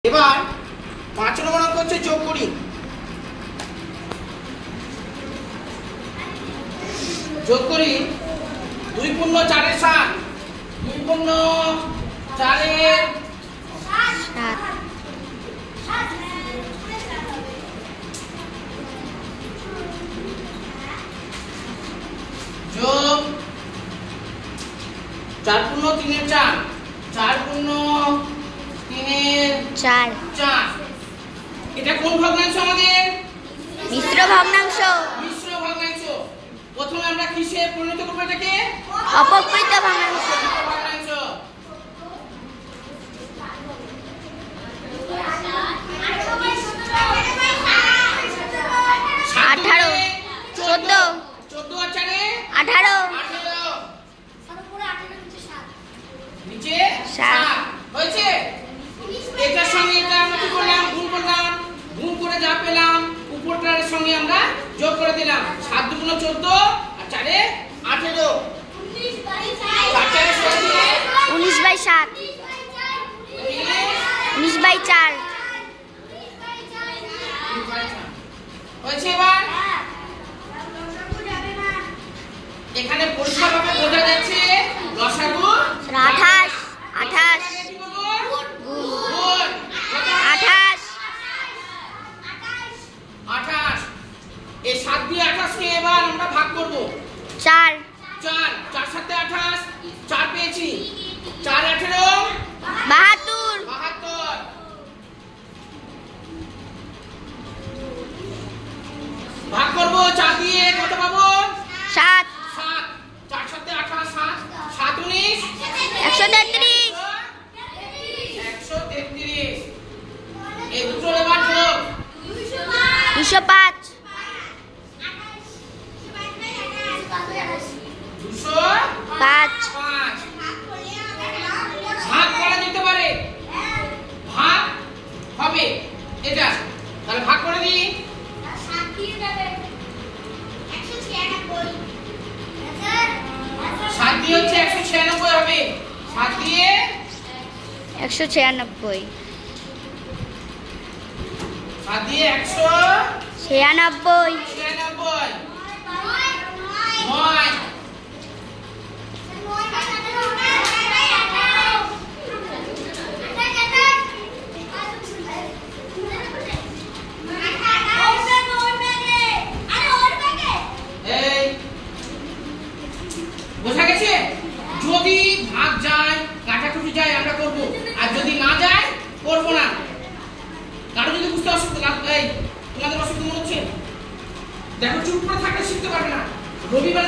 এবার 5 নম্বর অঙ্ক হচ্ছে যোগ করি। যোগ করি 2 পূর্ণ 4 এর 7, 2 পূর্ণ 4 এর 7, যোগ 4 পূর্ণ 3 এর 4, 4 পূর্ণ 3 এর 4। এটা কোন ভগ্নাংশ আমাদের? মিশ্র ভগ্নাংশ। মিশ্র ভগ্নাংশ। প্রথমে আমরা কিসে পরিণত করব এটাকে? অপকৃত ভগ্নাংশ। ভগ্নাংশ। 18, 14, 14 আর 4 এ 18, 18, নিচে 7 হয়েছে। এটার সঙ্গে এটা আমরা কি করলাম? গুণ করলাম। গুণ করে যা পেলাম উপরটার সঙ্গে আমরা যোগ করে দিলাম। 7 2 গুণ 14 আর 4 এ 18, 19/7, 19/4 হয়েছে। এবার এখানে পরিষ্কারভাবে বোঝা যাচ্ছে লসাগু 28, 28, গুণ 28, 28। এই 7 দিয়ে 28 কে এবার আমরা ভাগ করব। 4, 4 4 7 28, 4 পেয়েছি। 4 18, 72, 72। ভাগ করব 4 দিয়ে কত পাবো? 7, 7 4 7 28, 7 7 19, 133, 133। এই দুটোর এবার যোগ 205, 205। 5, ভাগ করা যেতে পারে, ভাগ হবে এটা। তাহলে ভাগ করে দিই। 7 দিয়ে হচ্ছে 196 হবে। 7 দিয়ে 196, 7 দিয়ে 196, 96, 9। এই বোঝা গেছে? যদি ভাগ যায় কাটাকুটি যায় আমরা করব, আর যদি না যায় করব না। কারো যদি বুঝতে অসুবিধা এই তোমাদের অসুবিধা মনে হচ্ছে দেখো চুপ করে থাকলে শিখতে পারবে না। রবিবার